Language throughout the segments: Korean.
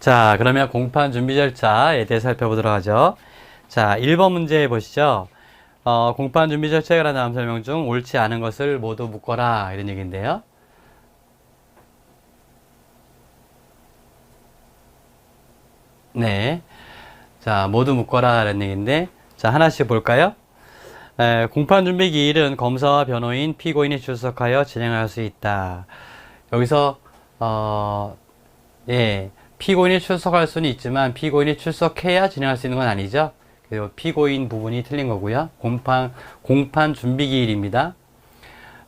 자, 그러면 공판 준비 절차에 대해 살펴보도록 하죠. 자, 1번 문제 보시죠. 공판 준비 절차에 관한 다음 설명 중 옳지 않은 것을 모두 묶어라. 이런 얘기인데요. 네. 자, 모두 묶어라. 라는 얘기인데, 자, 하나씩 볼까요? 공판 준비 기일은 검사와 변호인, 피고인이 출석하여 진행할 수 있다. 여기서, 예. 피고인이 출석할 수는 있지만 피고인이 출석해야 진행할 수 있는 건 아니죠. 그리고 피고인 부분이 틀린 거고요. 공판 준비 기일입니다.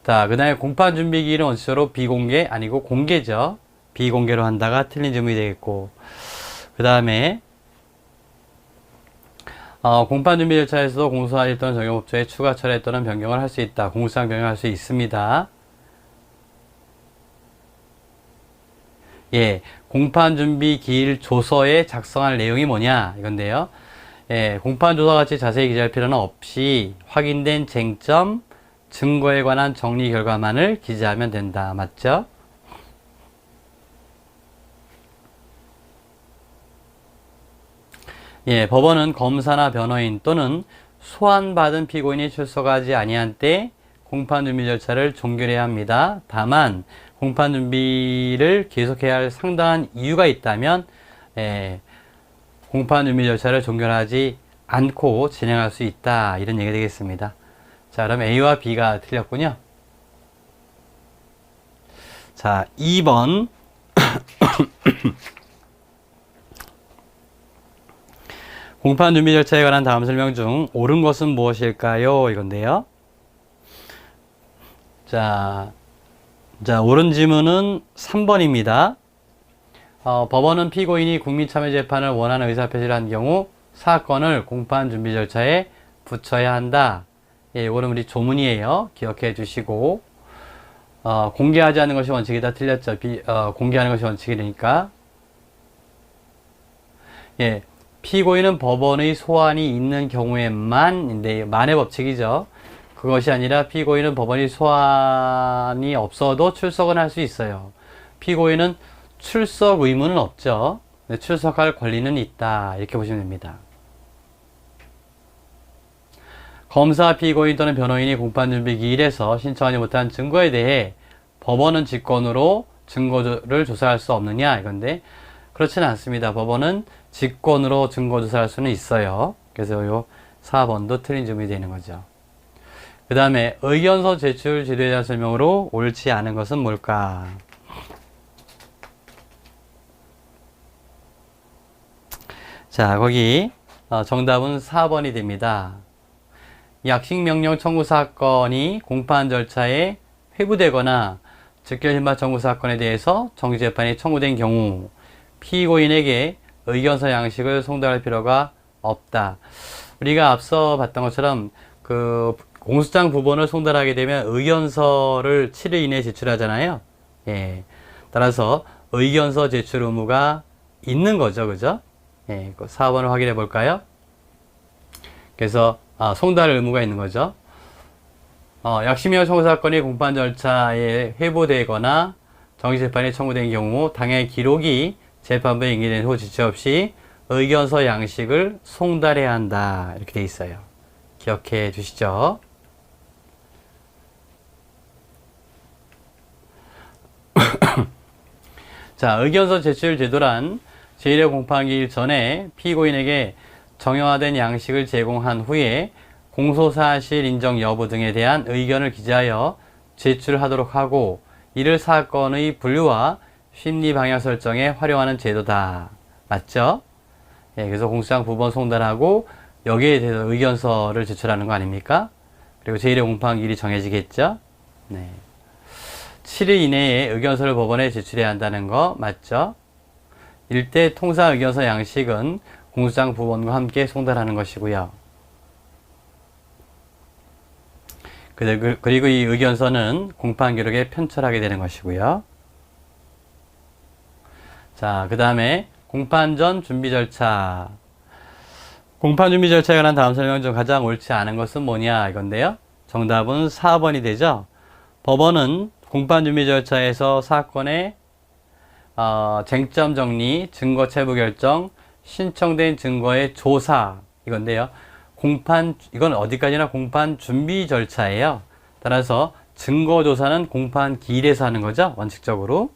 자, 그 다음에 공판 준비 기일은 원칙적으로 비공개 아니고 공개죠. 비공개로 한다가 틀린 질문이 되겠고, 그 다음에 공판 준비 절차에서도 공소할 또는 적용법조에 추가 철회 또는 변경을 할 수 있다. 공소상 변경할 수 있습니다. 예, 공판 준비 기일 조서에 작성할 내용이 뭐냐 이건데요. 예, 공판 조서 같이 자세히 기재할 필요는 없이 확인된 쟁점, 증거에 관한 정리 결과만을 기재하면 된다. 맞죠? 예, 법원은 검사나 변호인 또는 소환받은 피고인이 출석하지 아니한 때 공판 준비 절차를 종결해야 합니다. 다만 공판 준비를 계속해야 할 상당한 이유가 있다면 공판 준비 절차를 종결하지 않고 진행할 수 있다. 이런 얘기가 되겠습니다. 자, 그럼 A와 B가 틀렸군요. 자, 2번 공판 준비 절차에 관한 다음 설명 중 옳은 것은 무엇일까요? 이건데요. 자, 옳은 지문은 3번입니다. 법원은 피고인이 국민참여재판을 원하는 의사표시를 한 경우 사건을 공판 준비 절차에 붙여야 한다. 예, 이거는 우리 조문이에요. 기억해 주시고, 공개하지 않는 것이 원칙이다. 틀렸죠. 공개하는 것이 원칙이니까. 예, 피고인은 법원의 소환이 있는 경우에만인데, 만의 법칙이죠. 그것이 아니라 피고인은 법원의 소환이 없어도 출석은 할 수 있어요. 피고인은 출석 의무는 없죠. 출석할 권리는 있다. 이렇게 보시면 됩니다. 검사, 피고인 또는 변호인이 공판준비 기일에서 신청하지 못한 증거에 대해 법원은 직권으로 증거를 조사할 수 없느냐 이건데, 그렇지는 않습니다. 법원은 직권으로 증거 조사할 수는 있어요. 그래서 요 4번도 틀린 질문이 되는 거죠. 그 다음에 의견서 제출 제도에 대한 설명으로 옳지 않은 것은 뭘까? 자, 거기 정답은 4번이 됩니다. 약식명령 청구 사건이 공판 절차에 회부되거나 즉결신박 청구 사건에 대해서 정지재판이 청구된 경우 피고인에게 의견서 양식을 송달할 필요가 없다. 우리가 앞서 봤던 것처럼 공소장 부본을 송달하게 되면 의견서를 7일 이내에 제출하잖아요. 예. 따라서 의견서 제출 의무가 있는 거죠. 그죠? 예. 4번을 확인해 볼까요? 그래서, 송달 의무가 있는 거죠. 약식명령 청구 사건이 공판 절차에 회부되거나 정기재판이 청구된 경우 당해 기록이 재판부에 인계된 후 지체 없이 의견서 양식을 송달해야 한다. 이렇게 돼 있어요. 기억해 주시죠. 자, 의견서 제출 제도란 제1회 공판기일 전에 피고인에게 정형화된 양식을 제공한 후에 공소사실 인정 여부 등에 대한 의견을 기재하여 제출하도록 하고, 이를 사건의 분류와 심리 방향 설정에 활용하는 제도다. 맞죠? 예, 그래서 공소장 부본 송달하고 여기에 대해서 의견서를 제출하는 거 아닙니까? 그리고 제1회 공판기일이 정해지겠죠? 네. 7일 이내에 의견서를 법원에 제출해야 한다는 거 맞죠? 일대 통상 의견서 양식은 공소장 부본과 함께 송달하는 것이고요. 그리고 이 의견서는 공판 기록에 편철하게 되는 것이고요. 자, 그 다음에 공판 전 준비 절차. 공판 준비 절차에 관한 다음 설명 중 가장 옳지 않은 것은 뭐냐 이건데요. 정답은 4번이 되죠. 법원은 공판 준비 절차에서 사건의 쟁점 정리, 증거 체부 결정, 신청된 증거의 조사 이건데요. 이건 어디까지나 공판 준비 절차예요. 따라서 증거 조사는 공판 기일에서 하는 거죠. 원칙적으로.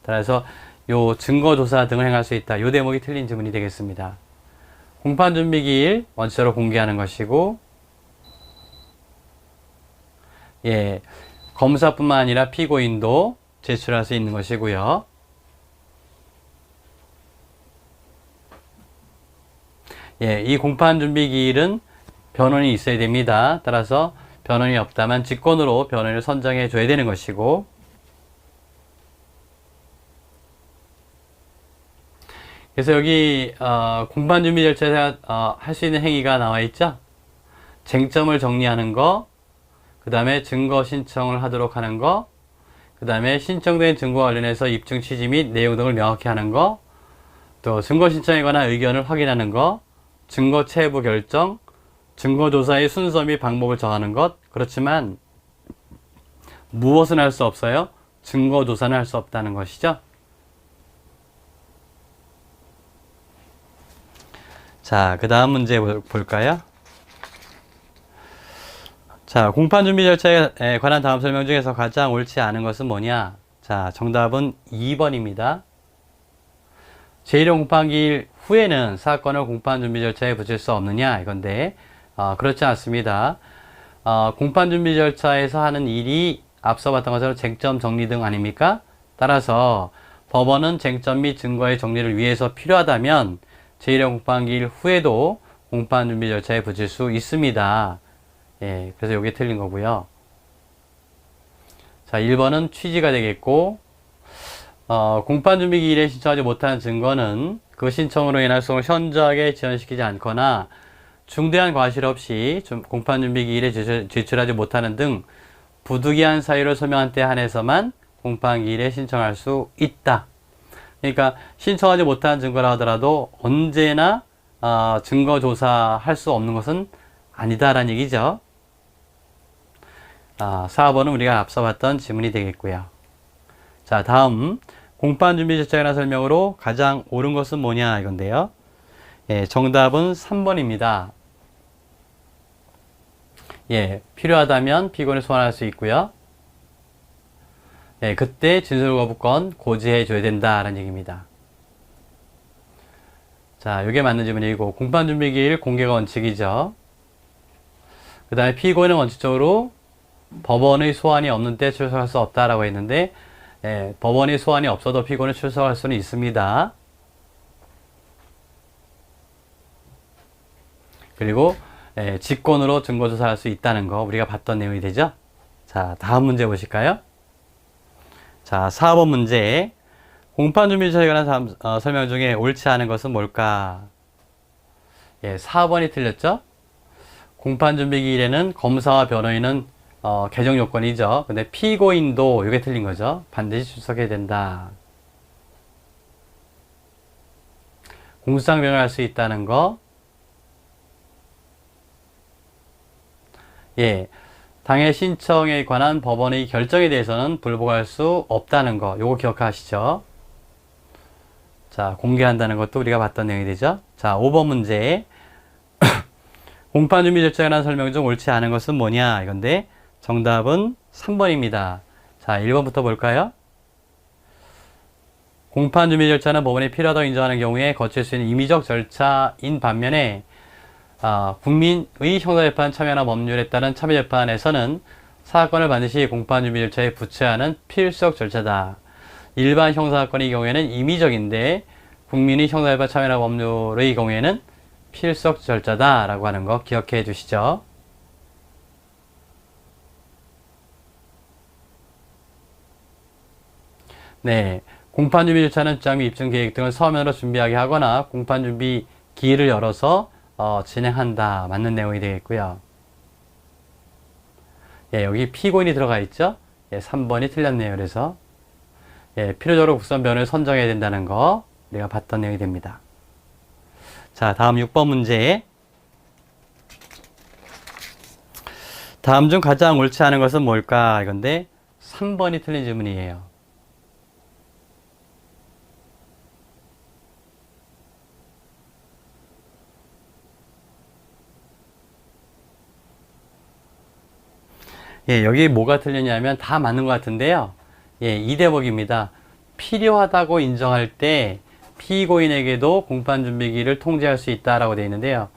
따라서 요 증거 조사 등을 행할 수 있다. 요 대목이 틀린 지문이 되겠습니다. 공판 준비 기일 원칙적으로 공개하는 것이고, 예, 검사뿐만 아니라 피고인도 제출할 수 있는 것이고요. 예, 이 공판 준비 기일은 변호인이 있어야 됩니다. 따라서 변호인이 없다면 직권으로 변호인을 선정해 줘야 되는 것이고, 그래서 여기 공판 준비 절차에서 할 수 있는 행위가 나와 있죠. 쟁점을 정리하는 거, 그 다음에 증거 신청을 하도록 하는 거, 그 다음에 신청된 증거와 관련해서 입증 취지 및 내용 등을 명확히 하는 거, 또 증거 신청에 관한 의견을 확인하는 거, 증거 체부 결정, 증거 조사의 순서 및 방법을 정하는 것. 그렇지만 무엇은 할 수 없어요? 증거 조사는 할 수 없다는 것이죠. 자, 그 다음 문제 볼까요? 자, 공판 준비 절차에 관한 다음 설명 중에서 가장 옳지 않은 것은 뭐냐? 자, 정답은 2번입니다. 제1회 공판기일 후에는 사건을 공판 준비 절차에 붙일 수 없느냐? 이건데, 그렇지 않습니다. 공판 준비 절차에서 하는 일이 앞서 봤던 것처럼 쟁점 정리 등 아닙니까? 따라서 법원은 쟁점 및 증거의 정리를 위해서 필요하다면 제1회 공판기일 후에도 공판 준비 절차에 붙일 수 있습니다. 예, 그래서 이게 틀린 거고요. 자, 1번은 취지가 되겠고, 공판 준비 기일에 신청하지 못한 증거는 그 신청으로 인한 수용을 현저하게 지연시키지 않거나 중대한 과실 없이 공판 준비 기일에 제출하지 못하는 등 부득이한 사유를 소명한 때 한해서만 공판 기일에 신청할 수 있다. 그러니까 신청하지 못한 증거라 하더라도 언제나 증거 조사할 수 없는 것은 아니다라는 얘기죠. 4번은 우리가 앞서 봤던 지문이 되겠고요. 자, 다음 공판 준비 절차에 관한 설명으로 가장 옳은 것은 뭐냐 이건데요. 예, 정답은 3번입니다. 예, 필요하다면 피고인을 소환할 수 있고요. 예, 그때 진술거부권 고지해 줘야 된다라는 얘기입니다. 자, 이게 맞는 지문이고, 공판 준비 기일 공개가 원칙이죠. 그 다음에 피고인은 원칙적으로 법원의 소환이 없는 때 출석할 수 없다라고 했는데, 예, 법원의 소환이 없어도 피고인은 출석할 수는 있습니다. 그리고 예, 직권으로 증거조사할 수 있다는 거 우리가 봤던 내용이 되죠. 자, 다음 문제 보실까요? 자, 4번 문제. 공판 준비 절차에 관한 설명 중에 옳지 않은 것은 뭘까? 예, 4번이 틀렸죠? 공판 준비 기일에는 검사와 변호인은 개정 요건이죠. 근데 피고인도 이게 틀린 거죠. 반드시 출석해야 된다. 공소장 변경할 수 있다는 거. 예, 당해 신청에 관한 법원의 결정에 대해서는 불복할 수 없다는 거. 요거 기억하시죠? 자, 공개한다는 것도 우리가 봤던 내용이 되죠. 자, 5번 문제. 공판 준비 절차에 관한 설명 중 옳지 않은 것은 뭐냐 이건데 정답은 3번입니다. 자, 1번부터 볼까요? 공판 준비 절차는 법원이 필요하다고 인정하는 경우에 거칠 수 있는 임의적 절차인 반면에 국민의 형사재판 참여나 법률에 따른 참여재판에서는 사건을 반드시 공판 준비 절차에 붙여야 하는 필수적 절차다. 일반 형사사건의 경우에는 임의적인데 국민의 형사재판 참여나 법률의 경우에는 필수적 절차다라고 하는 거 기억해 주시죠. 네, 공판 준비 절차는 주장 및 입증 계획 등을 서면으로 준비하게 하거나 공판 준비 기일을 열어서 진행한다. 맞는 내용이 되겠고요. 예, 여기 피고인이 들어가 있죠? 예, 3번이 틀렸네요. 그래서 예, 필요적으로 국선 변호를 선정해야 된다는 거 우리가 봤던 내용이 됩니다. 자, 다음 6번 문제. 다음 중 가장 옳지 않은 것은 뭘까? 이건데 3번이 틀린 질문이에요. 예, 여기 뭐가 틀리냐면 다 맞는 것 같은데요. 예, 이 대목입니다. 필요하다고 인정할 때 피고인에게도 공판준비기일을 통지할 수 있다라고 되어 있는데요.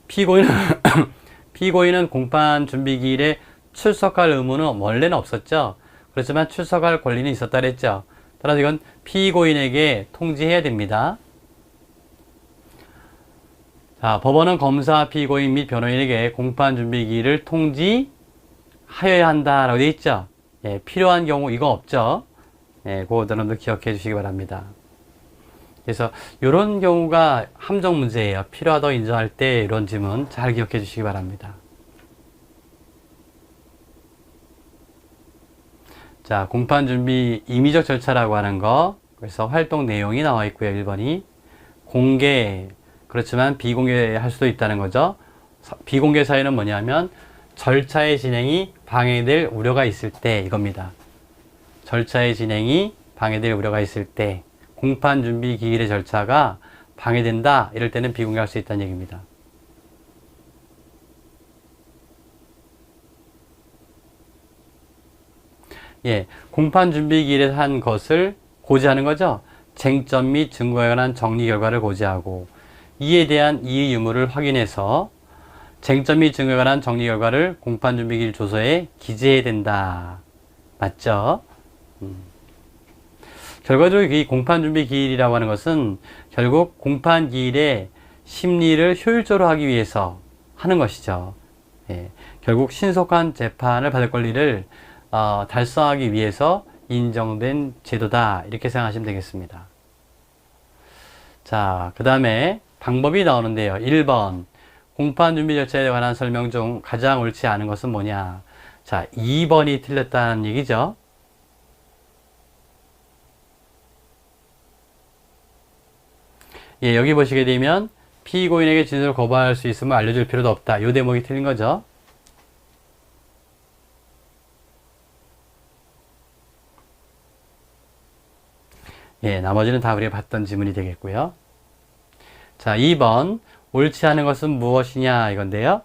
피고인은, 피고인은 공판준비기일에 출석할 의무는 원래는 없었죠. 그렇지만 출석할 권리는 있었다 그랬죠. 따라서 이건 피고인에게 통지해야 됩니다. 자, 법원은 검사, 피고인 및 변호인에게 공판준비기일을 통지하여야 한다라고 되어 있죠. 예, 필요한 경우 이거 없죠. 예, 그거 여러분들 기억해 주시기 바랍니다. 그래서 이런 경우가 함정 문제예요. 필요하다고 인정할 때 이런 질문 잘 기억해 주시기 바랍니다. 자, 공판준비 임의적 절차라고 하는 거, 그래서 활동 내용이 나와 있고요. 1번이 공개, 그렇지만 비공개할 수도 있다는 거죠. 비공개 사유는 뭐냐면 절차의 진행이 방해될 우려가 있을 때 이겁니다. 절차의 진행이 방해될 우려가 있을 때 공판준비 기일의 절차가 방해된다. 이럴 때는 비공개할 수 있다는 얘기입니다. 예, 공판준비 기일에 한 것을 고지하는 거죠. 쟁점 및 증거에 관한 정리 결과를 고지하고 이에 대한 이의 유무를 확인해서 쟁점 및 증거에 관한 정리 결과를 공판준비기일 조서에 기재해야 된다. 맞죠? 결과적으로 이 공판준비기일이라고 하는 것은 결국 공판기일의 심리를 효율적으로 하기 위해서 하는 것이죠. 예, 결국 신속한 재판을 받을 권리를 달성하기 위해서 인정된 제도다. 이렇게 생각하시면 되겠습니다. 자, 그 다음에 방법이 나오는데요. 1번 공판준비 절차에 관한 설명 중 가장 옳지 않은 것은 뭐냐. 자, 2번이 틀렸다는 얘기죠. 예, 여기 보시게 되면 피고인에게 진술을 거부할 수 있음을 알려줄 필요도 없다. 이 대목이 틀린 거죠. 예, 나머지는 다 우리가 봤던 지문이 되겠고요. 자, 2번 옳지 않은 것은 무엇이냐 이건데요.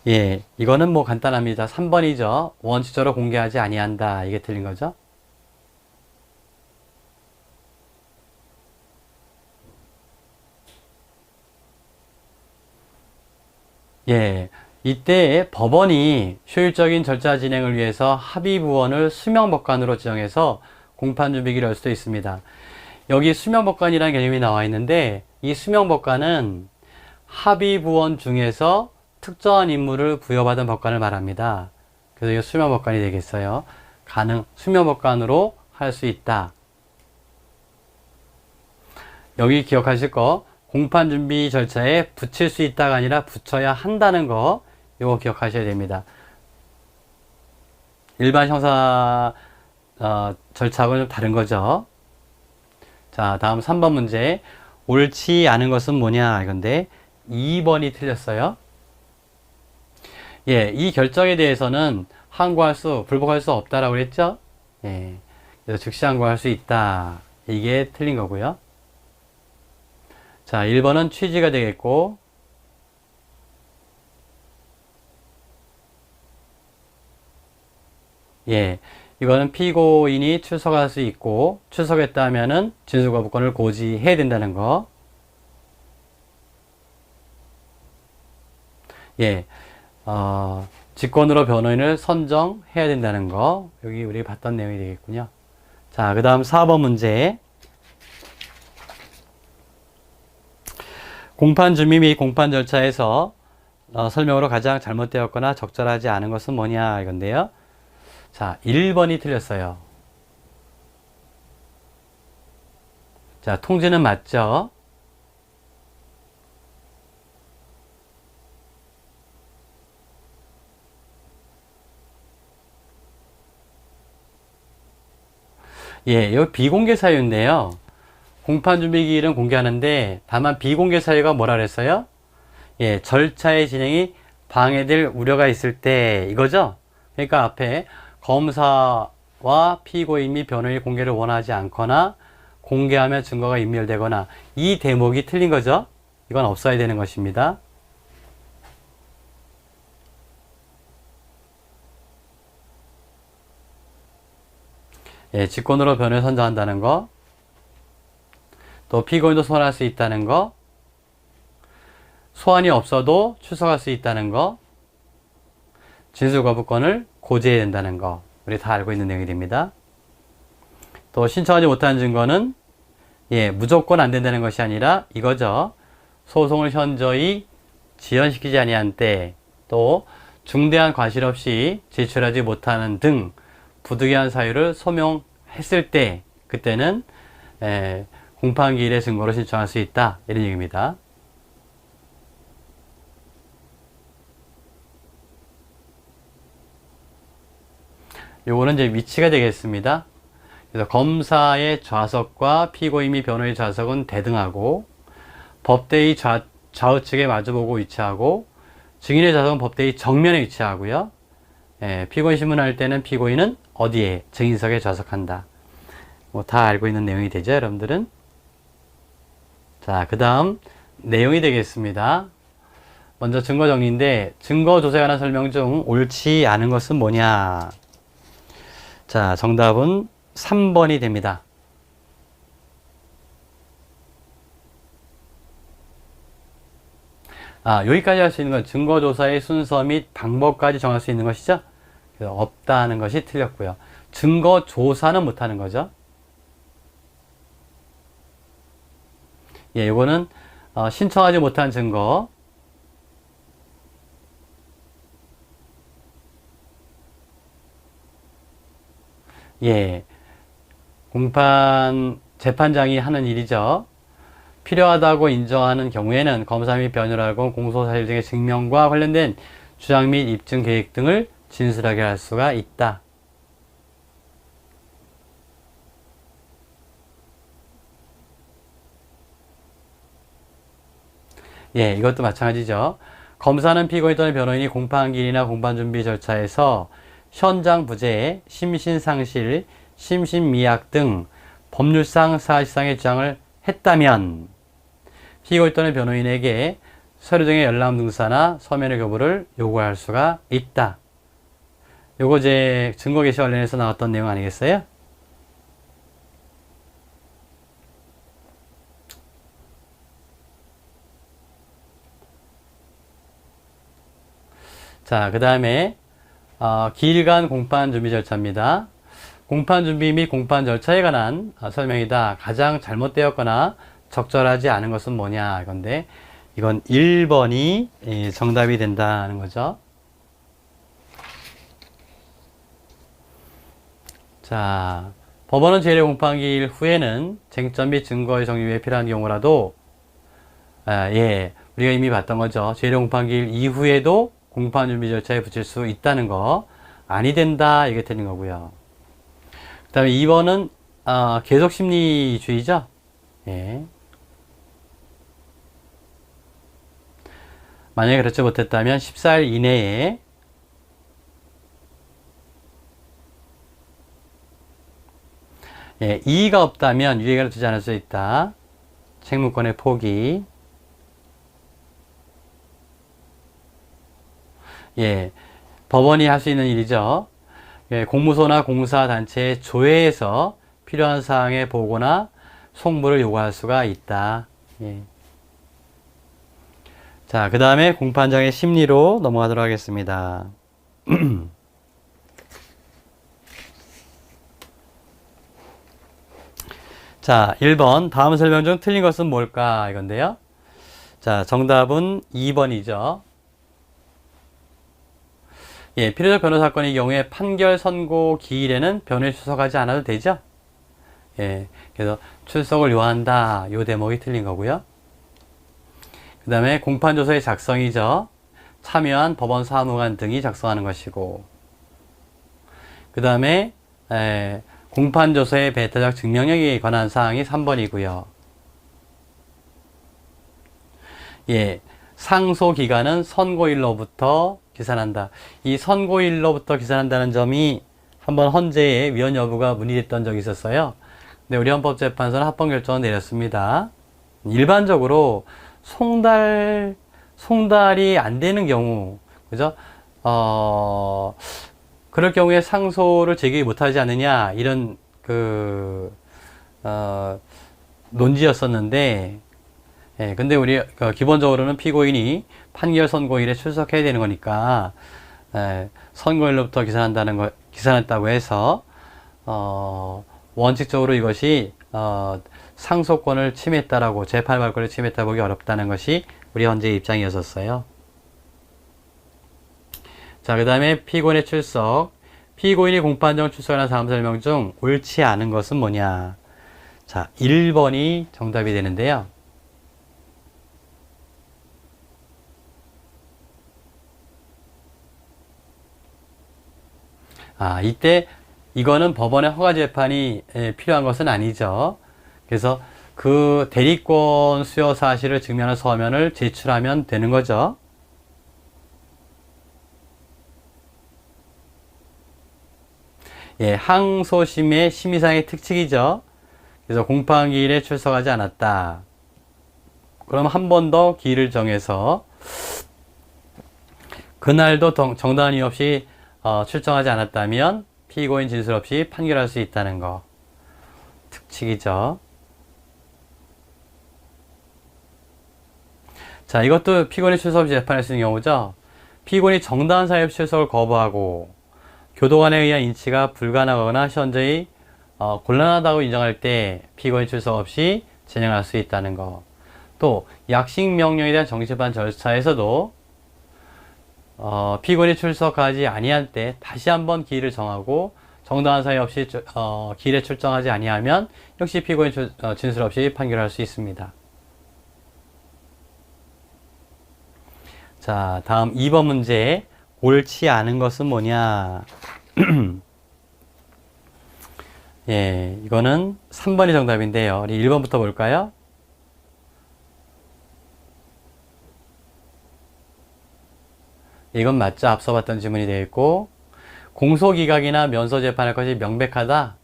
예, 이거는 뭐 간단합니다. 3번이죠. 원칙적으로 공개하지 아니한다. 이게 틀린 거죠. 예, 이때 법원이 효율적인 절차 진행을 위해서 합의부원을 수명법관으로 지정해서 공판준비기를 열 수도 있습니다. 여기 수명법관이라는 개념이 나와 있는데 이 수명법관은 합의부원 중에서 특정한 임무를 부여받은 법관을 말합니다. 그래서 이게 수명법관이 되겠어요. 수명법관으로 할 수 있다. 여기 기억하실 거 공판준비 절차에 붙일 수 있다가 아니라 붙여야 한다는 거 이거 기억하셔야 됩니다. 일반 형사 절차하고는 좀 다른 거죠. 자, 다음 3번 문제. 옳지 않은 것은 뭐냐 이건데 2번이 틀렸어요. 예, 이 결정에 대해서는 불복할 수 없다라고 그랬죠. 예, 그래서 즉시 항고할 수 있다. 이게 틀린 거고요. 자, 1번은 취지가 되겠고 예, 이거는 피고인이 출석할 수 있고 출석했다 하면은 진술거부권을 고지해야 된다는 거. 예, 직권으로 변호인을 선정해야 된다는 거. 여기 우리 봤던 내용이 되겠군요. 자, 그 다음 4번 문제. 공판 준비 및 공판 절차에서 설명으로 가장 잘못되었거나 적절하지 않은 것은 뭐냐 이건데요. 자, 1번이 틀렸어요. 자, 통지는 맞죠? 예, 이거 비공개 사유인데요. 공판준비기일은 공개하는데 다만 비공개 사유가 뭐라 그랬어요? 예, 절차의 진행이 방해될 우려가 있을 때 이거죠? 그러니까 앞에 검사와 피고인 및 변호인이 공개를 원하지 않거나 공개하면 증거가 인멸되거나 이 대목이 틀린 거죠? 이건 없어야 되는 것입니다. 예, 직권으로 변호를 선정한다는 거, 또 피고인도 소환할 수 있다는 거, 소환이 없어도 출석할 수 있다는 거, 진술 거부권을 고지해야 된다는 거, 우리 다 알고 있는 내용이 됩니다. 또 신청하지 못한 증거는 예, 무조건 안 된다는 것이 아니라 이거죠. 소송을 현저히 지연시키지 아니한 때, 또 중대한 과실 없이 제출하지 못하는 등 부득이한 사유를 소명했을 때, 그때는 공판기일의 증거로 신청할 수 있다, 이런 얘기입니다. 요거는 이제 위치가 되겠습니다. 그래서 검사의 좌석과 피고인 및 변호의 좌석은 대등하고, 법대의 좌우측에 마주보고 위치하고, 증인의 좌석은 법대의 정면에 위치하고요. 피고인 신문할 때는 피고인은 어디에? 증인석에 좌석한다. 뭐 다 알고 있는 내용이 되죠, 여러분들은? 자, 그 다음 내용이 되겠습니다. 먼저 증거 정리인데, 증거 조사에 관한 설명 중 옳지 않은 것은 뭐냐? 자, 정답은 3번이 됩니다. 여기까지 할 수 있는 건 증거조사의 순서 및 방법까지 정할 수 있는 것이죠. 그래서 없다는 것이 틀렸고요. 증거조사는 못하는 거죠. 예, 이거는 신청하지 못한 증거, 예, 재판장이 하는 일이죠. 필요하다고 인정하는 경우에는 검사 및 변호라고 공소사실 등의 증명과 관련된 주장 및 입증 계획 등을 진술하게 할 수가 있다. 예, 이것도 마찬가지죠. 검사는 피고인 또는 변호인이 공판기일이나 공판준비 절차에서 현장 부재, 심신상실, 심신미약 등 법률상 사실상의 주장을 했다면 피고인 또는 변호인에게 서류 등의 열람 등사나 서면의 교부를 요구할 수가 있다. 요거 제 증거 개시 관련해서 나왔던 내용 아니겠어요? 자, 그 다음에 기일간 공판 준비 절차입니다. 공판 준비 및 공판 절차에 관한 설명이다. 가장 잘못되었거나 적절하지 않은 것은 뭐냐 이건데, 이건 1번이 정답이 된다는 거죠. 자, 법원은 제1회 공판기일 후에는 쟁점 및 증거의 정리에 필요한 경우라도 우리가 이미 봤던 거죠. 제1회 공판기일 이후에도 공판 준비 절차에 붙일 수 있다는 거, 아니 된다, 이게 되는 거고요. 그 다음에 2번은 계속 심리주의죠. 예. 만약에 그렇지 못했다면 14일 이내에 이의가 없다면 유예가 되지 않을 수 있다. 책무권의 포기. 예, 법원이 할 수 있는 일이죠. 예, 공무소나 공사단체의 조회에서 필요한 사항의 보고나 송부를 요구할 수가 있다. 예. 자, 그 다음에 공판장의 심리로 넘어가도록 하겠습니다. 자, 1번 다음 설명 중 틀린 것은 뭘까 이건데요. 자, 정답은 2번이죠. 예, 필요적 변호 사건의 경우에 판결 선고 기일에는 변호에 출석하지 않아도 되죠. 예, 그래서 출석을 요한다. 요 대목이 틀린 거고요. 그 다음에 공판조서의 작성이죠. 참여한 법원 사무관 등이 작성하는 것이고, 그 다음에 공판조서의 배타적 증명력에 관한 사항이 3번이고요. 예, 상소기간은 선고일로부터 기산한다. 이 선고일로부터 기산한다는 점이 한번 헌재에 위헌 여부가 문의됐던 적이 있었어요. 근데 우리 헌법재판소는 합헌 결정을 내렸습니다. 일반적으로 송달이 안 되는 경우, 그죠? 그럴 경우에 상소를 제기 못하지 않느냐, 이런 논지였었는데, 예, 근데 우리 기본적으로는 피고인이 판결 선고일에 출석해야 되는 거니까 선고일로부터 기산했다고 해서 원칙적으로 이것이 상소권을 침해했다라고 재판 발권을 침해했다 보기 어렵다는 것이 우리 헌재의 입장이었었어요. 자, 그 다음에 피고인의 출석. 피고인이 공판정 출석하는 사람 설명 중 옳지 않은 것은 뭐냐? 자, 1번이 정답이 되는데요. 이때 이거는 법원의 허가 재판이 필요한 것은 아니죠. 그래서 그 대리권 수여 사실을 증명하는 서면을 제출하면 되는 거죠. 예, 항소심의 심의상의 특칙이죠. 그래서 공판기일에 출석하지 않았다. 그럼 한 번 더 기일을 정해서 그날도 정당한 이유 없이 출정하지 않았다면 피고인 진술 없이 판결할 수 있다는 거. 특칙이죠. 자, 이것도 피고인이 출석 없이 재판할 수 있는 경우죠. 피고인이 정당한 사유 없이 출석을 거부하고 교도관에 의한 인치가 불가능하거나 현저히 곤란하다고 인정할 때 피고인 출석 없이 진행할 수 있다는 거. 또 약식 명령에 대한 정치판 절차에서도 피고인이 출석하지 아니할 때 다시 한번 기일을 정하고 정당한 사유 없이 기일에 출정하지 아니하면 역시 피고인 진술 없이 판결할 수 있습니다. 자, 다음 2번 문제. 옳지 않은 것은 뭐냐? 예, 이거는 3번이 정답인데요. 우리 1번부터 볼까요? 이건 맞죠? 앞서 봤던 지문이 되어 있고, 공소기각이나 면소재판할 것이 명백하다.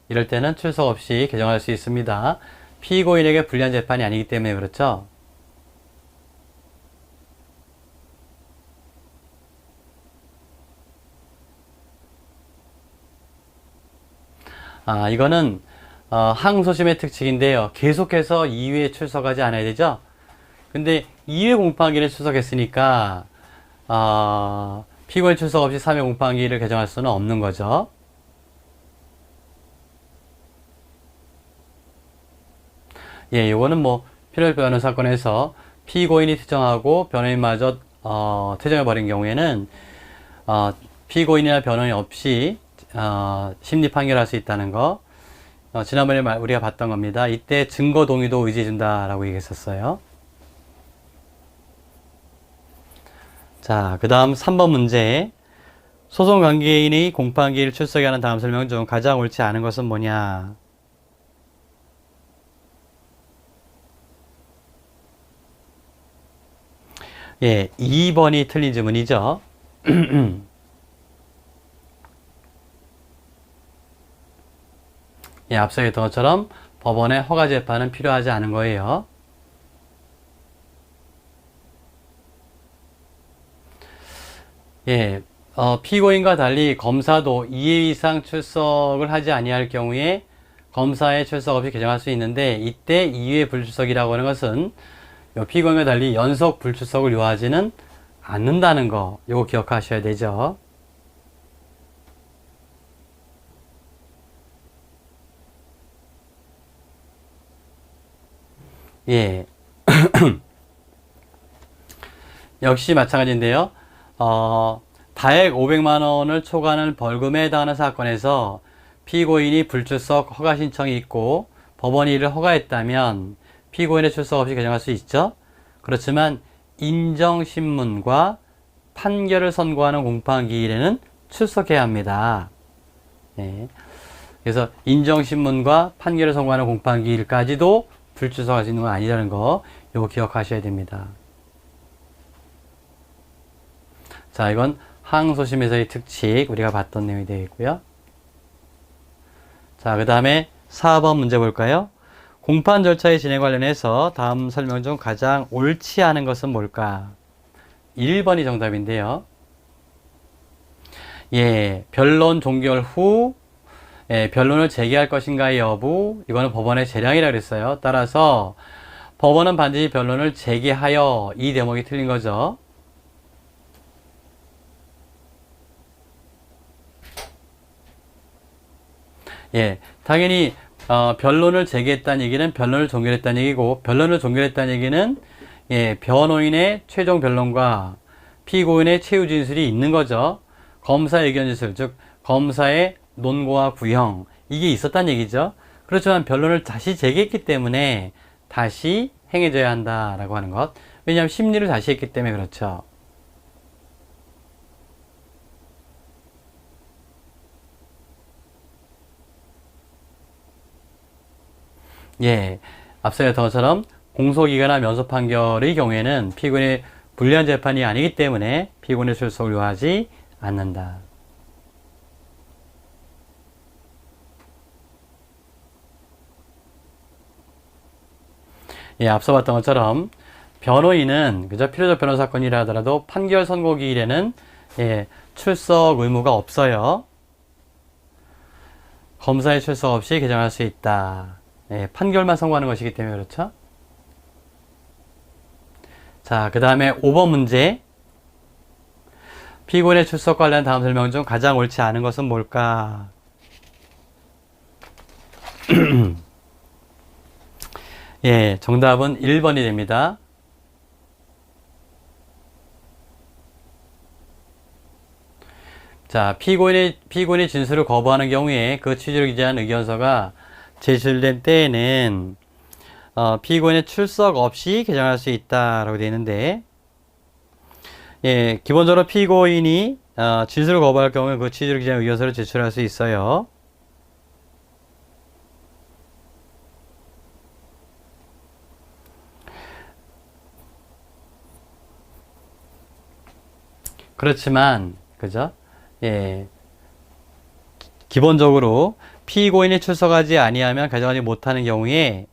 이럴 때는 출석 없이 개정할 수 있습니다. 피고인에게 불리한 재판이 아니기 때문에 그렇죠. 이거는 항소심의 특칙인데요. 계속해서 2회에 출석하지 않아야 되죠. 근데 2회 공판기일에 출석했으니까 피고인 출석 없이 3회 공판기일을 개정할 수는 없는 거죠. 예, 이거는 뭐 필요할 변호 사건에서 피고인이 퇴정하고 변호인마저 퇴정해버린 경우에는 피고인이나 변호인 없이 심리 판결할 수 있다는 거. 지난번에 우리가 봤던 겁니다. 이때 증거 동의도 의지해준다라고 얘기했었어요. 자, 그 다음 3번 문제. 소송 관계인이 공판기일 출석에 하는 다음 설명 중 가장 옳지 않은 것은 뭐냐? 예, 2번이 틀린 지문이죠. 예, 앞서 했던 것처럼 법원의 허가 재판은 필요하지 않은 거예요. 예, 피고인과 달리 검사도 2회 이상 출석을 하지 아니할 경우에 검사의 출석 없이 개정할 수 있는데, 이때 2회 불출석이라고 하는 것은 피고인과 달리 연속 불출석을 요하지는 않는다는 거, 이거 기억하셔야 되죠. 예. 역시 마찬가지인데요. 다액 500만 원을 초과하는 벌금에 해당하는 사건에서 피고인이 불출석 허가 신청이 있고 법원이 이를 허가했다면 피고인의 출석 없이 개정할 수 있죠. 그렇지만 인정신문과 판결을 선고하는 공판기일에는 출석해야 합니다. 네. 그래서 인정신문과 판결을 선고하는 공판기일까지도 불출석할 수 있는 건 아니라는 거, 이거 기억하셔야 됩니다. 자, 이건 항소심에서의 특칙, 우리가 봤던 내용이 되어 있고요. 자, 그 다음에 4번 문제 볼까요? 공판 절차의 진행 관련해서 다음 설명 중 가장 옳지 않은 것은 뭘까? 1번이 정답인데요. 예, 변론 종결 후 변론을 제기할 것인가의 여부, 이거는 법원의 재량이라 그랬어요. 따라서 법원은 반드시 변론을 제기하여, 이 대목이 틀린 거죠. 당연히 변론을 제기했다는 얘기는 변론을 종결했다는 얘기고, 변론을 종결했다는 얘기는 변호인의 최종 변론과 피고인의 최후 진술이 있는 거죠. 검사의 의견 진술, 즉 검사의 논고와 구형, 이게 있었다는 얘기죠. 그렇지만 변론을 다시 제기했기 때문에 다시 행해져야 한다라고 하는 것. 왜냐하면 심리를 다시 했기 때문에 그렇죠. 앞서 했던 것처럼 공소기간이나 면소 판결의 경우에는 피고인의 불리한 재판이 아니기 때문에 피고인의 출석을 요하지 않는다. 앞서 봤던 것처럼 변호인은 그저 필요적 변호 사건이라 하더라도 판결 선고기일에는 출석 의무가 없어요. 검사의 출석 없이 개정할 수 있다. 판결만 선고하는 것이기 때문에 그렇죠. 자, 그 다음에 5번 문제. 피고인의 출석 관련 다음 설명 중 가장 옳지 않은 것은 뭘까? 정답은 1번이 됩니다. 자, 피고인의 진술을 거부하는 경우에 그 취지를 기재한 의견서가 제출된 때에는 피고인의 출석 없이 개정할 수 있다라고 되어 있는데, 기본적으로 피고인이 진술을 거부할 경우에 그 취지를 기재한 의견서를 제출할 수 있어요. 그렇지만 그죠? 기본적으로 피고인이 출석하지 아니하면 개정하지 못하는 경우에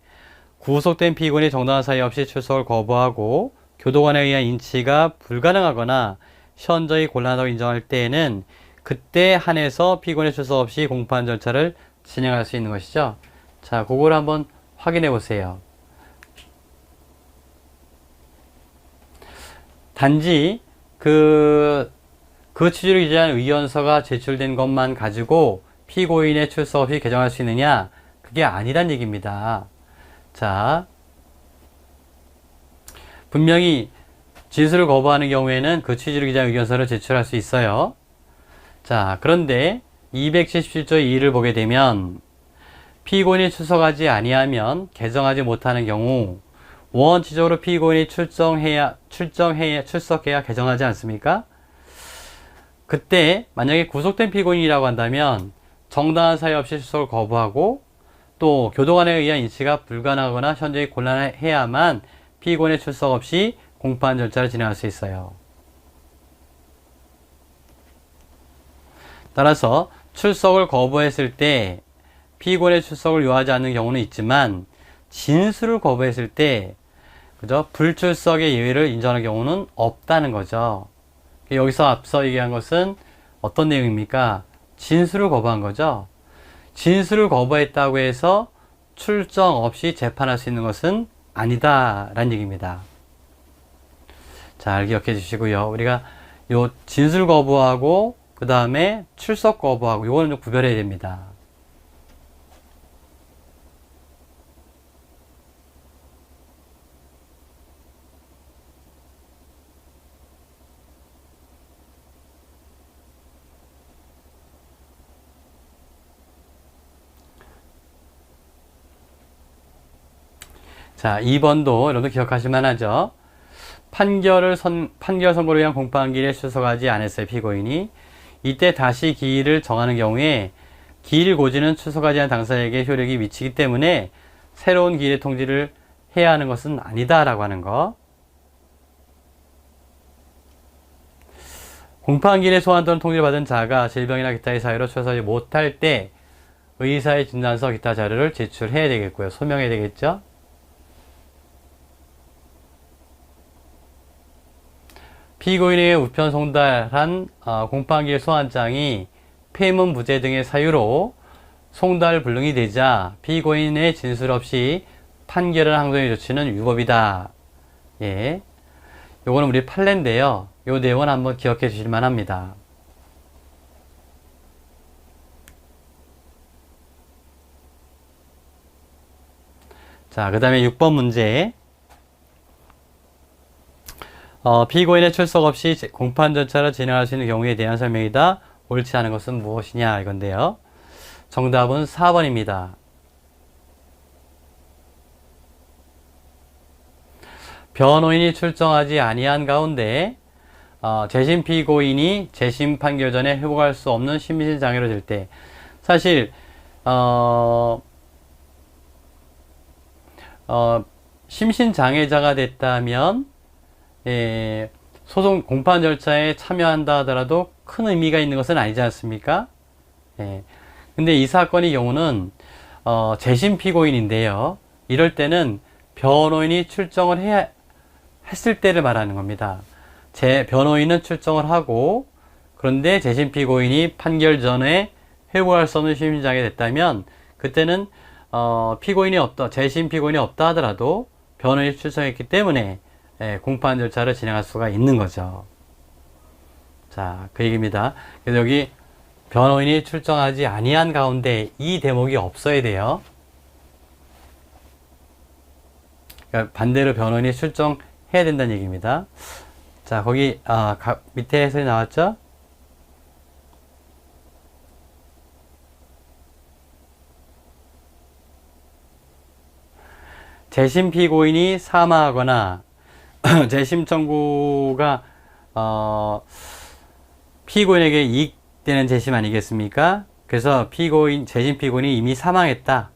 구속된 피고인이 정당한 사유 없이 출석을 거부하고 교도관에 의한 인치가 불가능하거나 현저히 곤란하다고 인정할 때에는 그때 한해서 피고인의 출석 없이 공판 절차를 진행할 수 있는 것이죠. 자, 그걸 한번 확인해 보세요. 단지 그 취지를 기재한 의견서가 제출된 것만 가지고 피고인의 출석 없이 개정할 수 있느냐? 그게 아니란 얘기입니다. 자, 분명히 진술을 거부하는 경우에는 그 취지를 기재한 의견서를 제출할 수 있어요. 자, 그런데 277조 2를 보게 되면 피고인이 출석하지 아니하면 개정하지 못하는 경우 원칙적으로 피고인이 출석해야 개정하지 않습니까? 그때 만약에 구속된 피고인이라고 한다면 정당한 사유 없이 출석을 거부하고 또 교도관에 의한 인치가 불가능하거나 현저히 곤란해야만 피고인의 출석 없이 공판 절차를 진행할 수 있어요. 따라서 출석을 거부했을 때 피고인의 출석을 요하지 않는 경우는 있지만 진술을 거부했을 때 그죠? 불출석의 예외를 인정하는 경우는 없다는 거죠. 여기서 앞서 얘기한 것은 어떤 내용입니까? 진술을 거부한 거죠. 진술을 거부했다고 해서 출정 없이 재판할 수 있는 것은 아니다라는 얘기입니다. 잘 기억해 주시고요. 우리가 요 진술 거부하고 그 다음에 출석 거부하고 요거는 좀 구별해야 됩니다. 자, 2번도 여러분도 기억하실만 하죠. 판결 선고를 위한 공판기일에 출석하지 않았어요, 피고인이. 이때 다시 기일을 정하는 경우에 기일 고지는 출석하지 않은 당사자에게 효력이 미치기 때문에 새로운 기일의 통지를 해야 하는 것은 아니다라고 하는 거. 공판기일에 소환 또는 통지를 받은 자가 질병이나 기타의 사유로 출석하지 못할 때 의사의 진단서 기타 자료를 제출해야 되겠고요. 소명해야 되겠죠. 피고인에게 우편 송달한 공판기일 소환장이 폐문 무죄 등의 사유로 송달 불능이 되자 피고인의 진술 없이 판결을 항소의 조치는 위법이다. 예. 요거는 우리 판례인데요. 요 내용은 한번 기억해 주실 만합니다. 자, 그 다음에 6번 문제. 피고인의 출석 없이 공판 절차를 진행할 수 있는 경우에 대한 설명이다. 옳지 않은 것은 무엇이냐 이건데요. 정답은 4번입니다. 변호인이 출정하지 아니한 가운데 재심 피고인이 재심 판결 전에 회복할 수 없는 심신장애로 될 때, 사실 심신장애자가 됐다면 소송 공판 절차에 참여한다 하더라도 큰 의미가 있는 것은 아니지 않습니까? 근데 이 사건의 경우는 재심 피고인인데요. 이럴 때는 변호인이 출정을 해야 했을 때를 말하는 겁니다. 변호인은 출정을 하고, 그런데 재심 피고인이 판결 전에 회복할 수 없는 심신장애 됐다면, 그때는 재심 피고인이 없다 하더라도 변호인이 출정했기 때문에 공판 절차를 진행할 수가 있는 거죠. 자, 그 얘기입니다. 그래서 여기 변호인이 출정하지 아니한 가운데 이 대목이 없어야 돼요. 그러니까 반대로 변호인이 출정해야 된다는 얘기입니다. 자, 거기 밑에 해설이 나왔죠? 재심 피고인이 사망하거나 재심 청구가 피고인에게 이익되는 재심 아니겠습니까? 그래서 재심 피고인이 이미 사망했다,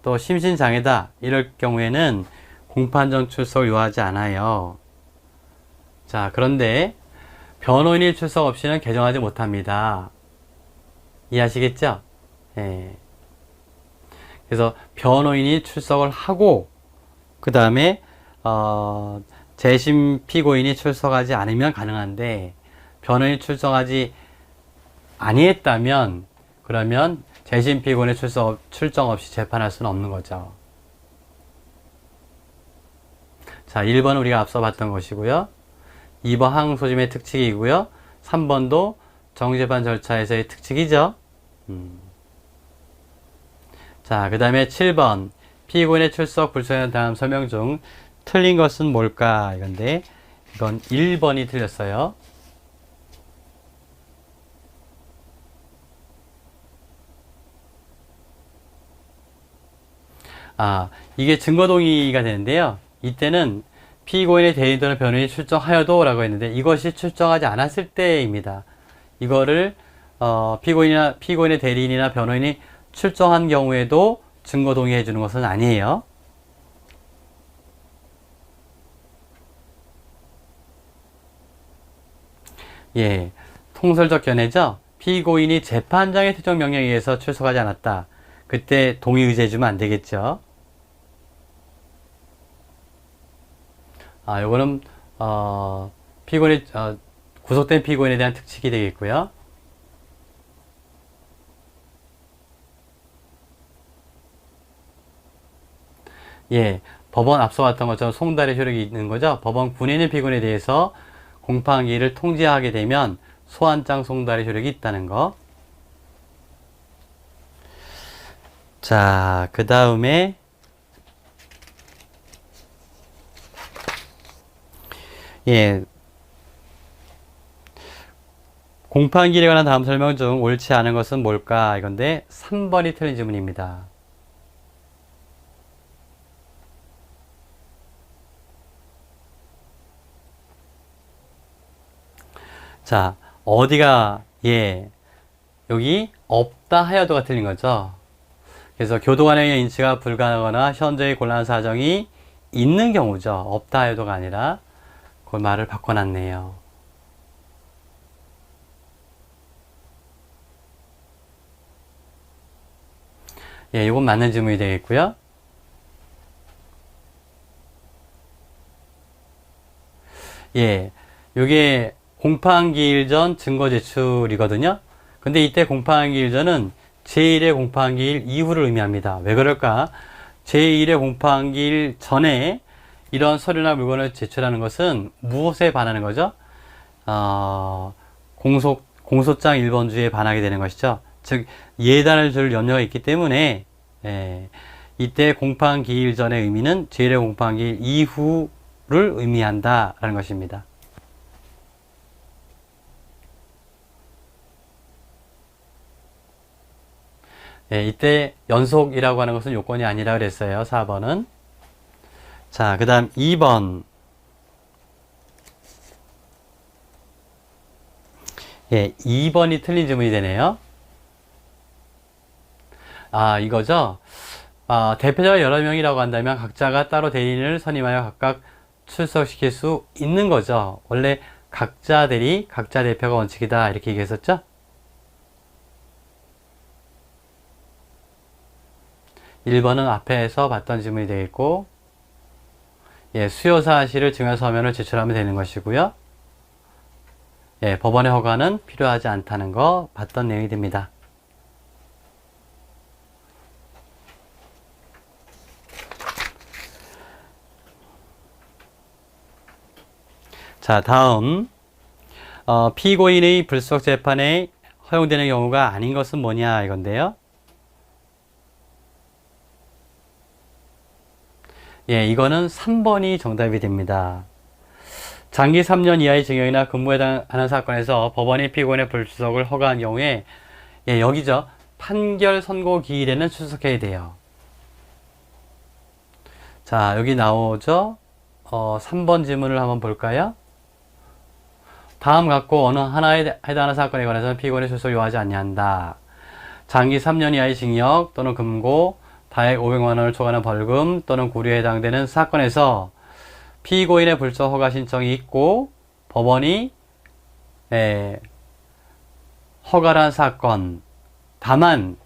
또 심신장애다, 이럴 경우에는 공판전 출석을 요하지 않아요. 자, 그런데 변호인이 출석 없이는 개정하지 못합니다. 이해하시겠죠? 예. 그래서 변호인이 출석을 하고, 그 다음에 재심 피고인이 출석하지 않으면 가능한데, 변호인이 출석하지 아니했다면, 그러면 재심 피고인의 출정 없이 재판할 수는 없는 거죠. 자, 1번은 우리가 앞서 봤던 것이고요. 2번 항소심의 특칙이고요. 3번도 정재판 절차에서의 특칙이죠. 자, 그 다음에 7번 피고인의 출석 불소에 대한 설명 중 틀린 것은 뭘까 이건데, 이건 1번이 틀렸어요. 이게 증거동의가 되는데요. 이때는 피고인의 대리인 또는 변호인이 출정하여도 라고 했는데, 이것이 출정하지 않았을 때입니다. 이거를 피고인의 대리인이나 변호인이 출정한 경우에도 증거 동의해 주는 것은 아니에요. 예, 통설적 견해죠. 피고인이 재판장의 특정 명령에 의해서 출석하지 않았다. 그때 동의 의지해 주면 안 되겠죠. 요거는 구속된 피고인에 대한 특칙이 되겠고요. 예, 법원 앞서 봤던 것처럼 송달의 효력이 있는 거죠. 법원 군에 있는 피고인에 대해서 공판기일을 통지하게 되면 소환장 송달의 효력이 있다는 거. 자, 그 다음에 공판기일에 관한 다음 설명 중 옳지 않은 것은 뭘까 이건데, 3번이 틀린 질문입니다. 자, 어디가 여기 없다 하여도가 틀린 거죠. 그래서 교도관의 인치가 불가하거나 현저히 곤란한 사정이 있는 경우죠. 없다 하여도가 아니라. 그 말을 바꿔놨네요. 이건 맞는 질문이 되겠고요. 요게 공판기일 전 증거 제출이거든요. 근데 이때 공판기일 전은 제1의 공판기일 이후를 의미합니다. 왜 그럴까? 제1의 공판기일 전에 이런 서류나 물건을 제출하는 것은 무엇에 반하는 거죠? 공소장 1번주에 반하게 되는 것이죠. 즉, 예단을 줄 염려가 있기 때문에, 이때 공판기일 전의 의미는 제1의 공판기일 이후를 의미한다라는 것입니다. 이때 연속이라고 하는 것은 요건이 아니라 그랬어요. 4번은. 자, 그 다음 2번. 2번이 틀린 질문이 되네요. 이거죠. 대표자가 여러 명이라고 한다면 각자가 따로 대리인을 선임하여 각각 출석시킬 수 있는 거죠. 원래 각자들이 각자 대표가 원칙이다 이렇게 얘기했었죠. 1번은 앞에서 봤던 질문이 되겠고, 수요사실을 증여 서면을 제출하면 되는 것이고요. 법원의 허가는 필요하지 않다는 거 봤던 내용이 됩니다. 자, 다음 피고인의 불소속 재판에 허용되는 경우가 아닌 것은 뭐냐 이건데요. 이거는 3번이 정답이 됩니다. 장기 3년 이하의 징역이나 근무에 해당하는 사건에서 법원이 피고인의 불출석을 허가한 경우에 여기죠. 판결 선고 기일에는 출석해야 돼요. 자, 여기 나오죠. 3번 질문을 한번 볼까요? 다음 같고 어느 하나에 해당하는 사건에 관해서는 피고인의 출석을 요하지 아니한다. 장기 3년 이하의 징역 또는 금고, 다액 500만 원을 초과하는 벌금 또는 구류에 해당되는 사건에서 피고인의 불출석 허가 신청이 있고 법원이 허가한 사건, 다만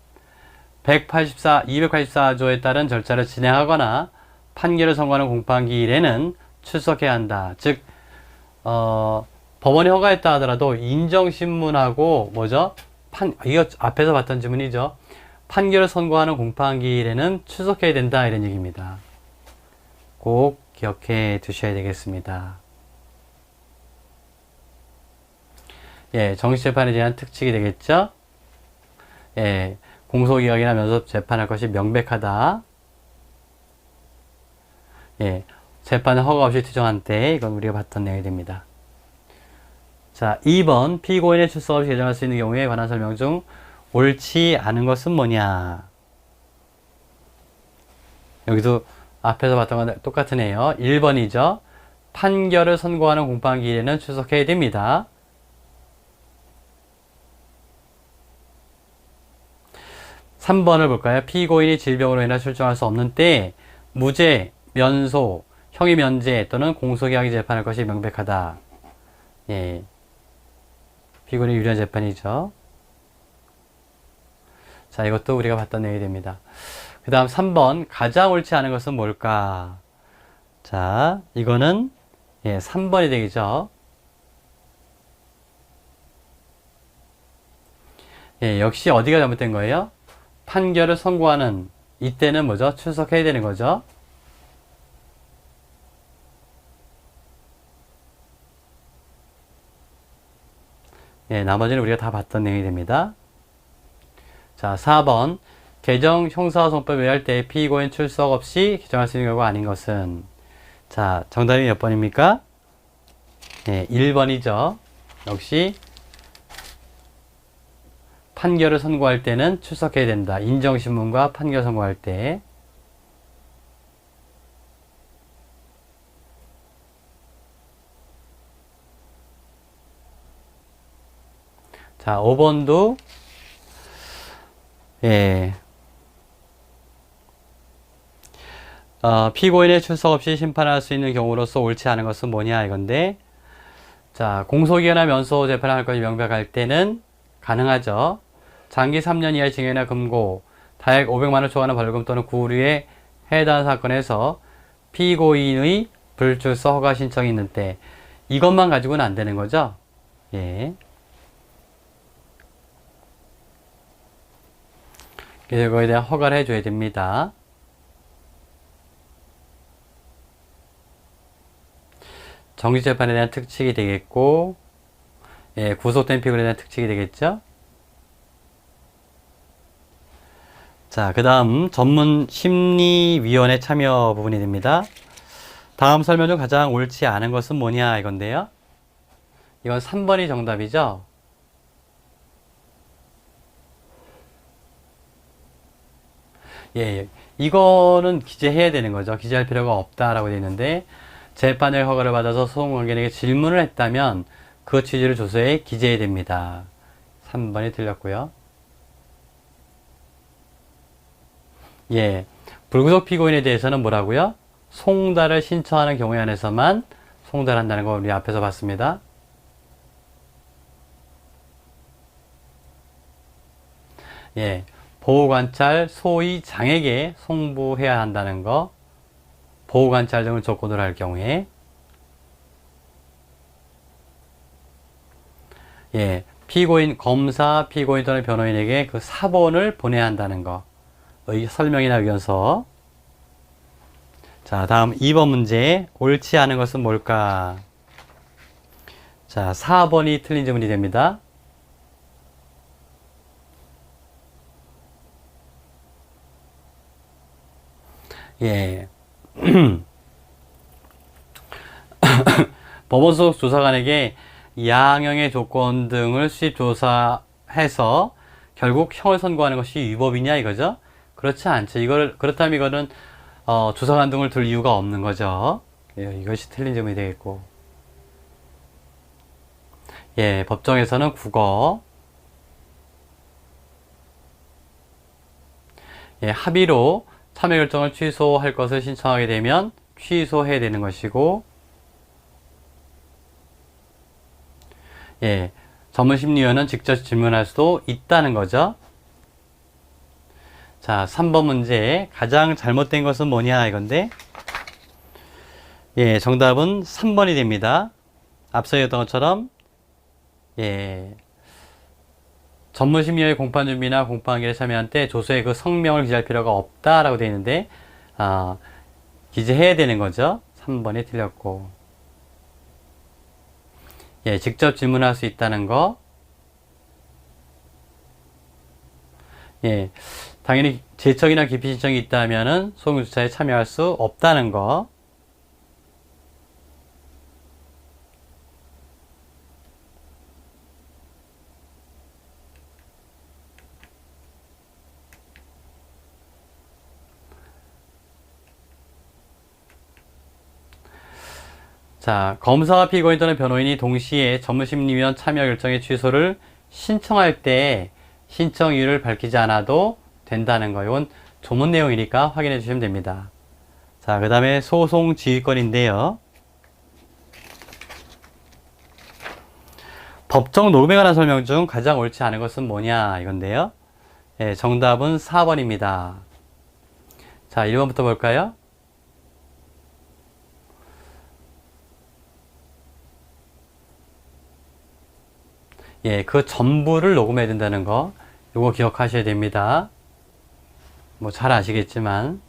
284조에 따른 절차를 진행하거나 판결을 선고하는 공판기일에는 출석해야 한다. 즉 법원이 허가했다 하더라도 인정신문하고 뭐죠? 이거 앞에서 봤던 질문이죠. 판결을 선고하는 공판기일에는 출석해야 된다 이런 얘기입니다. 꼭 기억해 두셔야 되겠습니다. 정식재판에 대한 특칙이 되겠죠. 공소기각이나 면접 재판할 것이 명백하다. 재판을 허가 없이 투정한 때 이건 우리가 봤던 내용이 됩니다. 자, 2번 피고인의 출석 없이 개정할 수 있는 경우에 관한 설명 중 옳지 않은 것은 뭐냐. 여기도 앞에서 봤던 건 똑같은 애요. 1번이죠. 판결을 선고하는 공판기일에는 출석해야 됩니다. (3번을) 볼까요? 피고인이 질병으로 인해 출정할 수 없는 때 무죄, 면소, 형이 면제 또는 공소기각이 재판할 것이 명백하다. 피고인이 유리한 재판이죠. 자, 이것도 우리가 봤던 내용이 됩니다. 그 다음 3번 가장 옳지 않은 것은 뭘까? 자, 이거는 3번이 되겠죠. 역시 어디가 잘못된 거예요? 판결을 선고하는 이때는 뭐죠? 출석해야 되는 거죠. 나머지는 우리가 다 봤던 내용이 됩니다. 자, 4번 개정 형사소송법 외할 때 피고인 출석 없이 개정할 수 있는 경우가 아닌 것은. 자, 정답이 몇 번입니까? 1번이죠. 역시 판결을 선고할 때는 출석해야 된다. 인정신문과 판결 선고할 때. 자, 5번도 피고인의 출석 없이 심판할 수 있는 경우로서 옳지 않은 것은 뭐냐 이건데, 자, 공소기한이나 면소 재판을 할 것이 명백할 때는 가능하죠. 장기 3년 이하의 징역이나 금고, 다액 500만 원 초과하는 벌금 또는 구류에 해당하는 사건에서 피고인의 불출석 허가 신청이 있는 때, 이것만 가지고는 안 되는 거죠. 그래서 이거에 대한 허가를 해줘야 됩니다. 정지재판에 대한 특칙이 되겠고, 예, 구속된 피고인에 대한 특칙이 되겠죠. 자, 그 다음 전문 심리위원회 참여 부분이 됩니다. 다음 설명 중 가장 옳지 않은 것은 뭐냐 이건데요. 이건 3번이 정답이죠. 예, 이거는 기재해야 되는 거죠. 기재할 필요가 없다라고 되어 있는데, 재판의 허가를 받아서 소송관계에게 질문을 했다면 그 취지를 조서에 기재해야 됩니다. 3번이 틀렸고요. 예, 불구속 피고인에 대해서는 뭐라고요? 송달을 신청하는 경우에 한해서만 송달한다는 거 우리 앞에서 봤습니다. 예, 보호관찰 소위 장에게 송부해야 한다는 거, 보호관찰 등을 조건으로 할 경우에, 예, 피고인, 검사, 피고인 또는 변호인에게 그 사본을 보내야 한다는 거, 설명이나 의견서. 자, 다음 2번 문제, 옳지 않은 것은 뭘까? 자, 4번이 틀린 질문이 됩니다. 예. 법원 소속 조사관에게 양형의 조건 등을 수입 조사해서 결국 형을 선고하는 것이 위법이냐 이거죠? 그렇지 않죠. 그렇다면 이거는 조사관 등을 둘 이유가 없는 거죠. 예, 이것이 틀린 점이 되겠고. 예, 법정에서는 국어. 예, 합의로 참여 결정을 취소할 것을 신청하게 되면 취소해야 되는 것이고, 예, 전문심리위원은 직접 질문할 수도 있다는 거죠. 자, 3번 문제, 가장 잘못된 것은 뭐냐 이건데, 예, 정답은 3번이 됩니다. 앞서 얘기했던 것처럼, 예, 전문심리의 공판 준비나 공판관계에 참여할 때 조서에 그 성명을 기재할 필요가 없다라고 되어 있는데, 기재해야 되는 거죠. 3번이 틀렸고. 예, 직접 질문할 수 있다는 거. 예, 당연히 제척이나 기피 신청이 있다면은 소송조차에 참여할 수 없다는 거. 자, 검사와 피고인 또는 변호인이 동시에 전문심리위원 참여 결정의 취소를 신청할 때 신청 이유를 밝히지 않아도 된다는 거. 이건 조문 내용이니까 확인해 주시면 됩니다. 자, 그 다음에 소송 지휘권인데요. 법정 녹음에 관한 설명 중 가장 옳지 않은 것은 뭐냐 이건데요. 예, 정답은 4번입니다. 자, 1번부터 볼까요? 예, 그 전부를 녹음해야 된다는 거, 요거 기억하셔야 됩니다. 뭐 잘 아시겠지만,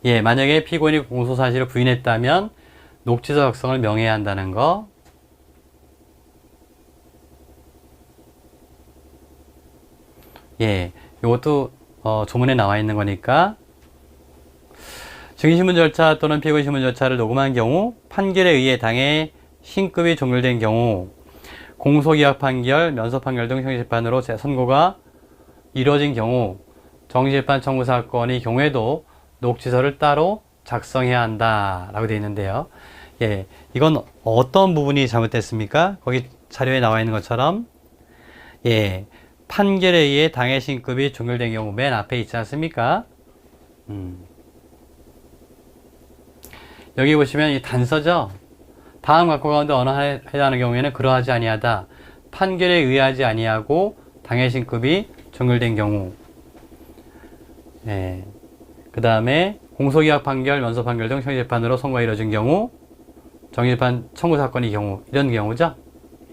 예, 만약에 피고인이 공소 사실을 부인했다면 녹취서 작성을 명해야 한다는 거. 예, 요것도 조문에 나와 있는 거니까. 증인신문 절차 또는 피고인 신문 절차를 녹음한 경우 판결에 의해 당해 신급이 종결된 경우 공소기각 판결, 면소판결 등 형사재판으로 선고가 이루어진 경우 정지재판 청구 사건의 경우에도 녹취서를 따로 작성해야 한다 라고 되어 있는데요. 예, 이건 어떤 부분이 잘못됐습니까? 거기 자료에 나와 있는 것처럼, 예, 판결에 의해 당해 신급이 종결된 경우 맨 앞에 있지 않습니까? 여기 보시면 이 단서죠. 다음 각호 가운데 어느 하나에 해당하는 경우에는 그러하지 아니하다. 판결에 의하지 아니하고 당해 신급이 종결된 경우. 예. 그 다음에 공소기각 판결, 면소 판결 등 형사재판으로 선고가 이뤄진 경우, 정의재판 청구 사건의 경우, 이런 경우죠.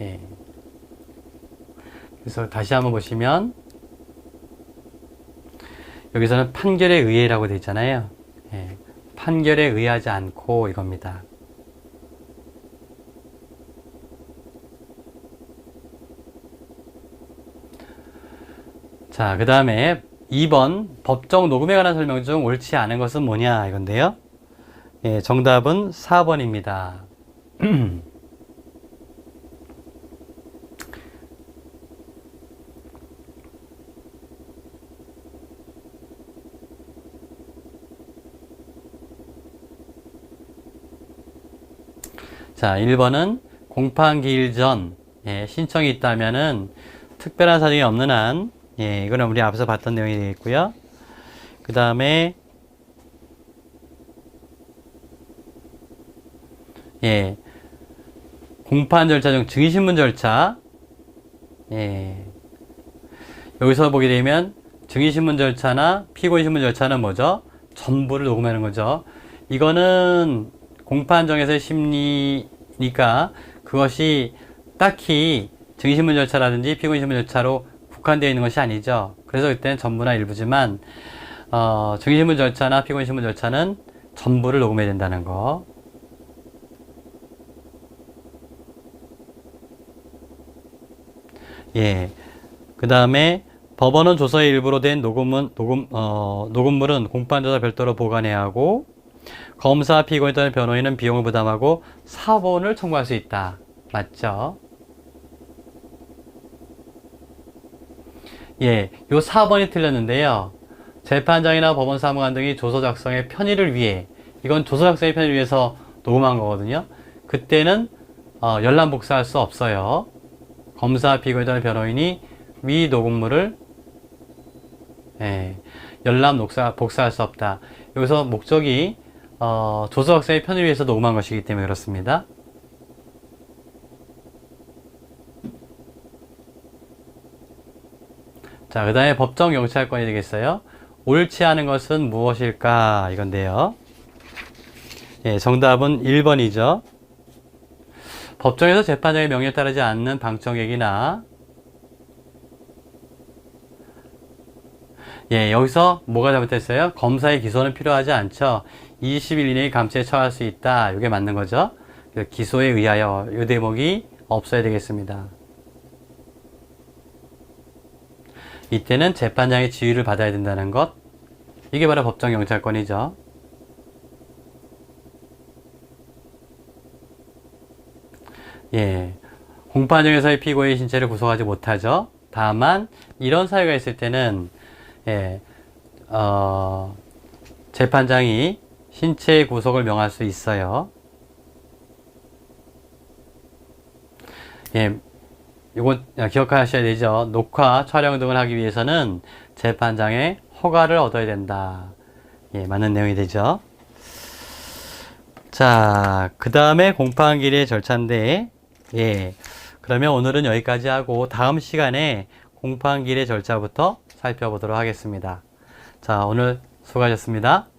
예. 그래서 다시 한번 보시면, 여기서는 판결에 의해라고 되어 있잖아요. 예, 판결에 의하지 않고 이겁니다. 자, 그 다음에 2번 법정 녹음에 관한 설명 중 옳지 않은 것은 뭐냐 이건데요. 예, 정답은 4번입니다. 자, 1번은 공판기일 전 예, 신청이 있다면은 특별한 사정이 없는 한 예, 이거는 우리 앞에서 봤던 내용이 되겠고요. 그 다음에 예, 공판 절차 중 증인신문 절차 예, 여기서 보게 되면 증인신문 절차나 피고인신문 절차는 뭐죠? 전부를 녹음하는 거죠. 이거는 공판정에서의 심리니까 그것이 딱히 증인신문 절차라든지 피고인신문 절차로 국한되어 있는 것이 아니죠. 그래서 그때는 전부나 일부지만 증인신문 절차나 피고인신문 절차는 전부를 녹음해야 된다는 거. 예. 그 다음에 법원은 조서의 일부로 된 녹음물은 공판조사 별도로 보관해야 하고 검사, 피고인 또는 변호인은 비용을 부담하고 사본을 청구할 수 있다. 맞죠? 예, 요 4번이 틀렸는데요. 재판장이나 법원 사무관 등이 조서 작성의 편의를 위해 이건 조서 작성의 편의를 위해서 녹음한 거거든요. 그때는 열람 복사할 수 없어요. 검사, 피고인 또는 변호인이 위 녹음물을 열람 복사할 수 없다. 여기서 목적이 조서 작성의 편의를 위해서 녹음한 것이기 때문에 그렇습니다. 자, 그 다음에 법정 경찰권이 되겠어요. 옳지 않은 것은 무엇일까? 이건데요. 예, 정답은 1번이죠. 법정에서 재판장의 명령에 따르지 않는 방청객이나 예, 여기서 뭐가 잘못됐어요? 검사의 기소는 필요하지 않죠. 20일 이내에 감찰에 처할 수 있다. 이게 맞는 거죠. 기소에 의하여 이 대목이 없어야 되겠습니다. 이때는 재판장의 지휘를 받아야 된다는 것. 이게 바로 법정 경찰권이죠. 예, 공판정에서의 피고의 신체를 구속하지 못하죠. 다만 이런 사유가 있을 때는 예, 재판장이 신체 구속을 명할 수 있어요. 예, 이건 기억하셔야 되죠. 녹화, 촬영 등을 하기 위해서는 재판장의 허가를 얻어야 된다. 예, 맞는 내용이 되죠. 자, 그 다음에 공판기일의 절차인데, 예, 그러면 오늘은 여기까지 하고 다음 시간에 공판기일의 절차부터 살펴보도록 하겠습니다. 자, 오늘 수고하셨습니다.